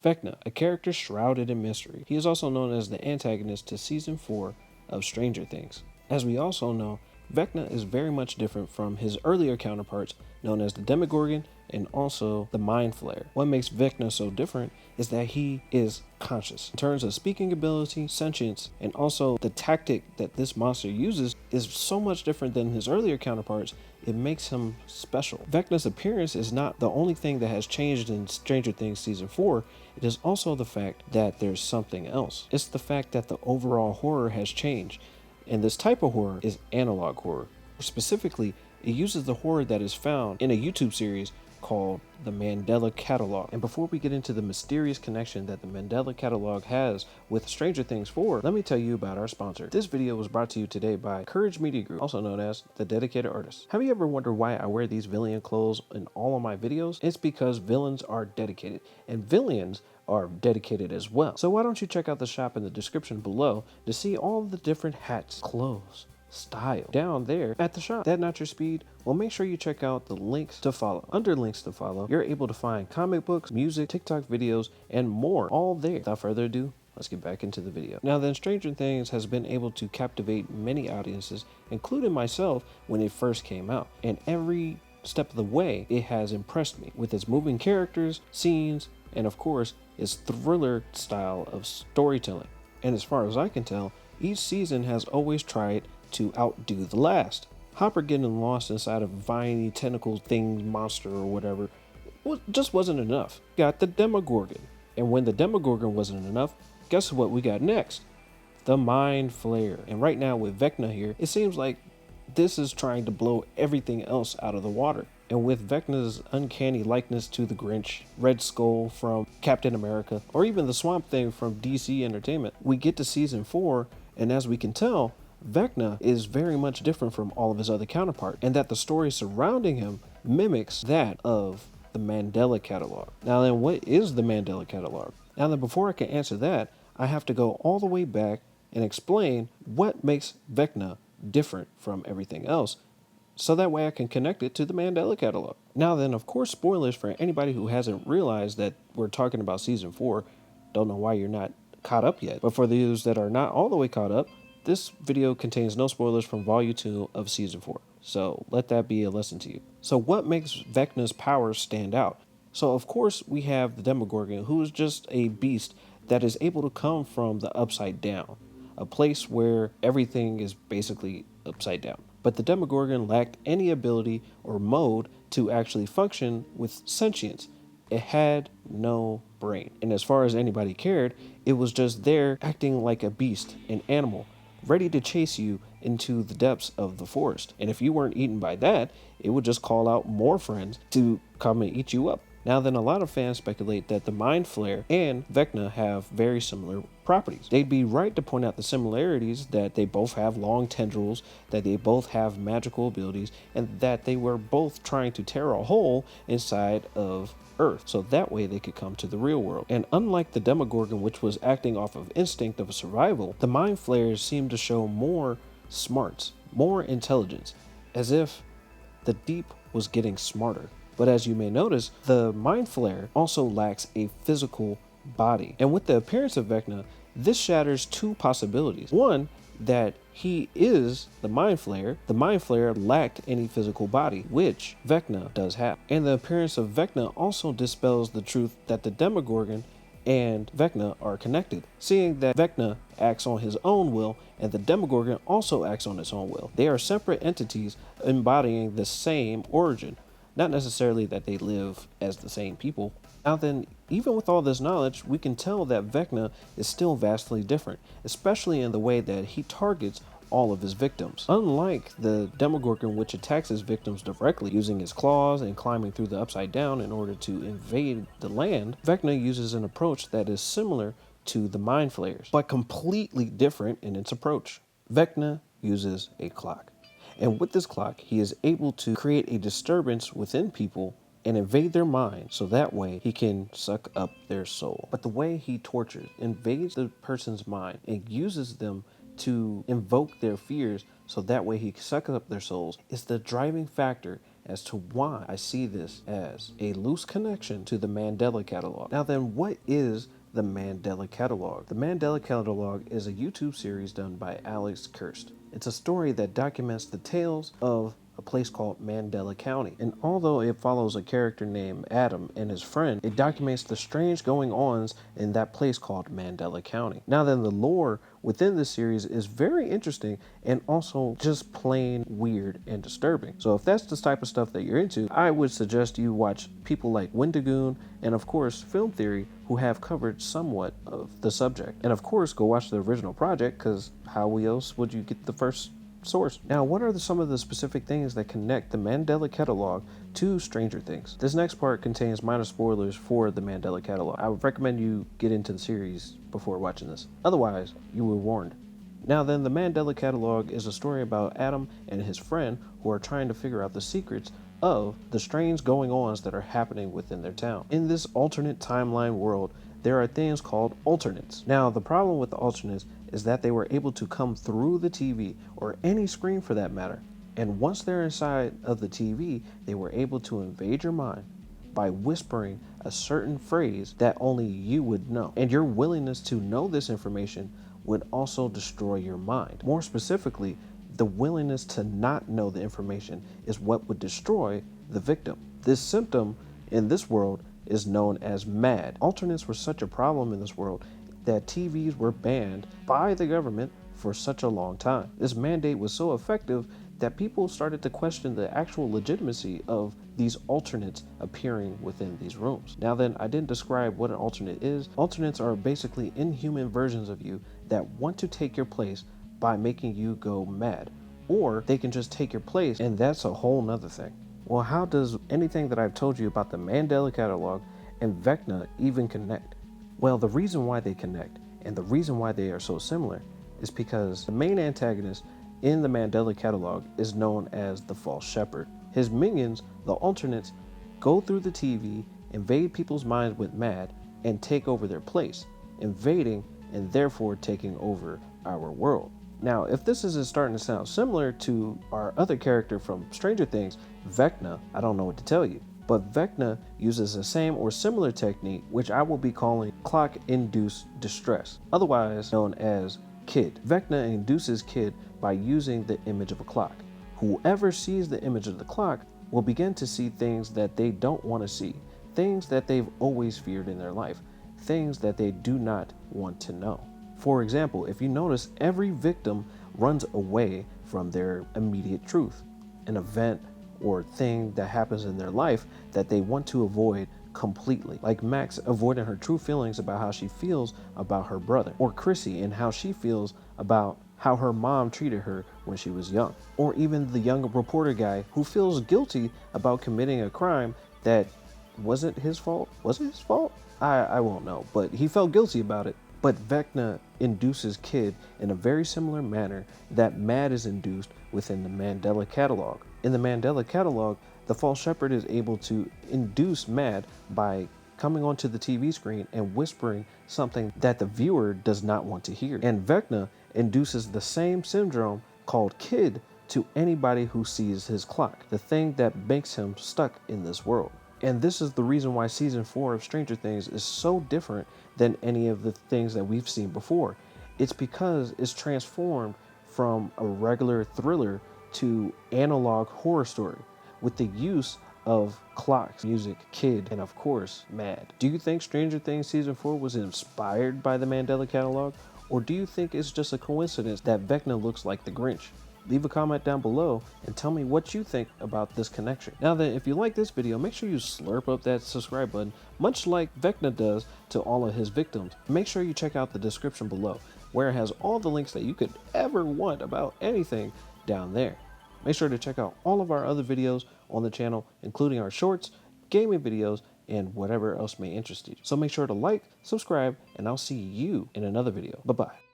Vecna, a character shrouded in mystery. He is also known as the antagonist to Season 4 of Stranger Things. As we also know, Vecna is very much different from his earlier counterparts known as the Demogorgon and also the Mind Flayer. What makes Vecna so different is that he is conscious. In terms of speaking ability, sentience, and also the tactic that this monster uses is so much different than his earlier counterparts, it makes him special. Vecna's appearance is not the only thing that has changed in Stranger Things Season 4, it is also the fact that there's something else. It's the fact that the overall horror has changed. And this type of horror is analog horror. Specifically, it uses the horror that is found in a YouTube series called the Mandela Catalogue. And before we get into the mysterious connection that the Mandela Catalogue has with Stranger Things 4, let me tell you about our sponsor. This video was brought to you today by Courage Media Group, also known as The Dedicated Artist. Have you ever wondered why I wear these villain clothes in all of my videos? It's because villains are dedicated, and villains are dedicated as well. So why don't you check out the shop in the description below to see all the different hats, clothes, style down there at the shop. That not your speed? Well, make sure you check out the links to follow. Under links to follow, you're able to find comic books, music, TikTok videos, and more all there. Without further ado, let's get back into the video. Now then, Stranger Things has been able to captivate many audiences, including myself, when it first came out. And every step of the way, it has impressed me with its moving characters, scenes, and of course, its thriller style of storytelling. And as far as I can tell, each season has always tried to outdo the last. Hopper getting lost inside a viney tentacle thing monster or whatever just wasn't enough. Got the Demogorgon. And when the Demogorgon wasn't enough, guess what we got next? The Mind Flayer. And right now with Vecna here, it seems like this is trying to blow everything else out of the water. And with Vecna's uncanny likeness to the Grinch, Red Skull from Captain America, or even the Swamp Thing from DC Entertainment, we get to season 4, and as we can tell, Vecna is very much different from all of his other counterparts, and that the story surrounding him mimics that of the Mandela Catalogue. Now then, what is the Mandela Catalogue? Now then, before I can answer that, I have to go all the way back and explain what makes Vecna different from everything else, so that way I can connect it to the Mandela Catalogue. Now then, of course, spoilers for anybody who hasn't realized that we're talking about season 4. Don't know why you're not caught up yet. But for those that are not all the way caught up, this video contains no spoilers from volume 2 of season 4. So let that be a lesson to you. So what makes Vecna's powers stand out? So of course we have the Demogorgon, who is just a beast that is able to come from the upside down, a place where everything is basically upside down. But the Demogorgon lacked any ability or mode to actually function with sentience. It had no brain. And as far as anybody cared, it was just there acting like a beast, an animal, ready to chase you into the depths of the forest. And if you weren't eaten by that, it would just call out more friends to come and eat you up. Now then, a lot of fans speculate that the Mind Flayer and Vecna have very similar properties. They'd be right to point out the similarities, that they both have long tendrils, that they both have magical abilities, and that they were both trying to tear a hole inside of Earth, so that way they could come to the real world. And unlike the Demogorgon, which was acting off of instinct of survival, the Mind Flayers seem to show more smarts, more intelligence, as if the deep was getting smarter. But as you may notice, the Mind Flayer also lacks a physical body. And with the appearance of Vecna, this shatters two possibilities. One, that he is the Mind Flayer. The Mind Flayer lacked any physical body, which Vecna does have. And the appearance of Vecna also dispels the truth that the Demogorgon and Vecna are connected, seeing that Vecna acts on his own will and the Demogorgon also acts on its own will. They are separate entities embodying the same origin. Not necessarily that they live as the same people. Now then, even with all this knowledge, we can tell that Vecna is still vastly different, especially in the way that he targets all of his victims. Unlike the Demogorgon, which attacks his victims directly using his claws and climbing through the upside down in order to invade the land, Vecna uses an approach that is similar to the Mind Flayers, but completely different in its approach. Vecna uses a clock. And with this clock, he is able to create a disturbance within people and invade their mind, so that way he can suck up their soul. But the way he tortures, invades the person's mind and uses them to invoke their fears, so that way he sucks up their souls, is the driving factor as to why I see this as a loose connection to the Mandela Catalogue. Now then, what is the Mandela Catalogue? The Mandela Catalogue is a YouTube series done by Alex Kirst. It's a story that documents the tales of a place called Mandela County. And although it follows a character named Adam and his friend, it documents the strange going-ons in that place called Mandela County. Now then, the lore within this series is very interesting and also just plain weird and disturbing. So if that's the type of stuff that you're into, I would suggest you watch people like Wendigoon and of course Film Theory, who have covered somewhat of the subject. And of course, go watch the original project, because how else would you get the first source? Now, what are some of the specific things that connect the Mandela Catalogue to Stranger Things? This next part contains minor spoilers for the Mandela Catalogue. I would recommend you get into the series before watching this. Otherwise, you were warned. Now then, the Mandela Catalogue is a story about Adam and his friend who are trying to figure out the secrets of the strange going-ons that are happening within their town. In this alternate timeline world, there are things called alternates. Now, the problem with the alternates is that they were able to come through the TV, or any screen for that matter. And once they're inside of the TV, they were able to invade your mind by whispering a certain phrase that only you would know. And your willingness to know this information would also destroy your mind. More specifically, the willingness to not know the information is what would destroy the victim. This symptom in this world is known as MAD. Alternates were such a problem in this world that TVs were banned by the government for such a long time. This mandate was so effective that people started to question the actual legitimacy of these alternates appearing within these rooms. Now then, I didn't describe what an alternate is. Alternates are basically inhuman versions of you that want to take your place by making you go mad. Or they can just take your place, and that's a whole nother thing. Well, how does anything that I've told you about the Mandela Catalogue and VECNA even connect? Well, the reason why they connect, and the reason why they are so similar, is because the main antagonist in the Mandela Catalogue is known as the False Shepherd. His minions, the alternates, go through the TV, invade people's minds with MAD, and take over their place, invading and therefore taking over our world. Now, if this isn't starting to sound similar to our other character from Stranger Things, VECNA, I don't know what to tell you. But VECNA uses the same or similar technique, which I will be calling clock-induced distress, otherwise known as KID. VECNA induces KID by using the image of a clock. Whoever sees the image of the clock will begin to see things that they don't want to see, things that they've always feared in their life, things that they do not want to know. For example, if you notice, every victim runs away from their immediate truth, an event or thing that happens in their life that they want to avoid completely. Like Max avoiding her true feelings about how she feels about her brother, or Chrissy and how she feels about how her mom treated her when she was young, or even the young reporter guy who feels guilty about committing a crime that wasn't his fault. Was it his fault? I won't know, but he felt guilty about it. But VECNA induces KID in a very similar manner that MAD is induced within the Mandela Catalogue. In the Mandela Catalogue, the False Shepherd is able to induce MAD by coming onto the TV screen and whispering something that the viewer does not want to hear. And VECNA induces the same syndrome called KID to anybody who sees his clock, the thing that makes him stuck in this world. And this is the reason why season 4 of Stranger Things is so different than any of the things that we've seen before. It's because it's transformed from a regular thriller to analog horror story with the use of clocks, music, KID, and of course, MAD. Do you think Stranger Things season 4 was inspired by the Mandela Catalogue? Or do you think it's just a coincidence that VECNA looks like the Grinch? Leave a comment down below and tell me what you think about this connection. Now then, if you like this video, make sure you slurp up that subscribe button, much like VECNA does to all of his victims. Make sure you check out the description below, where it has all the links that you could ever want about anything down there. Make sure to check out all of our other videos on the channel, including our shorts, gaming videos, and whatever else may interest you. So make sure to like, subscribe, and I'll see you in another video. Bye-bye.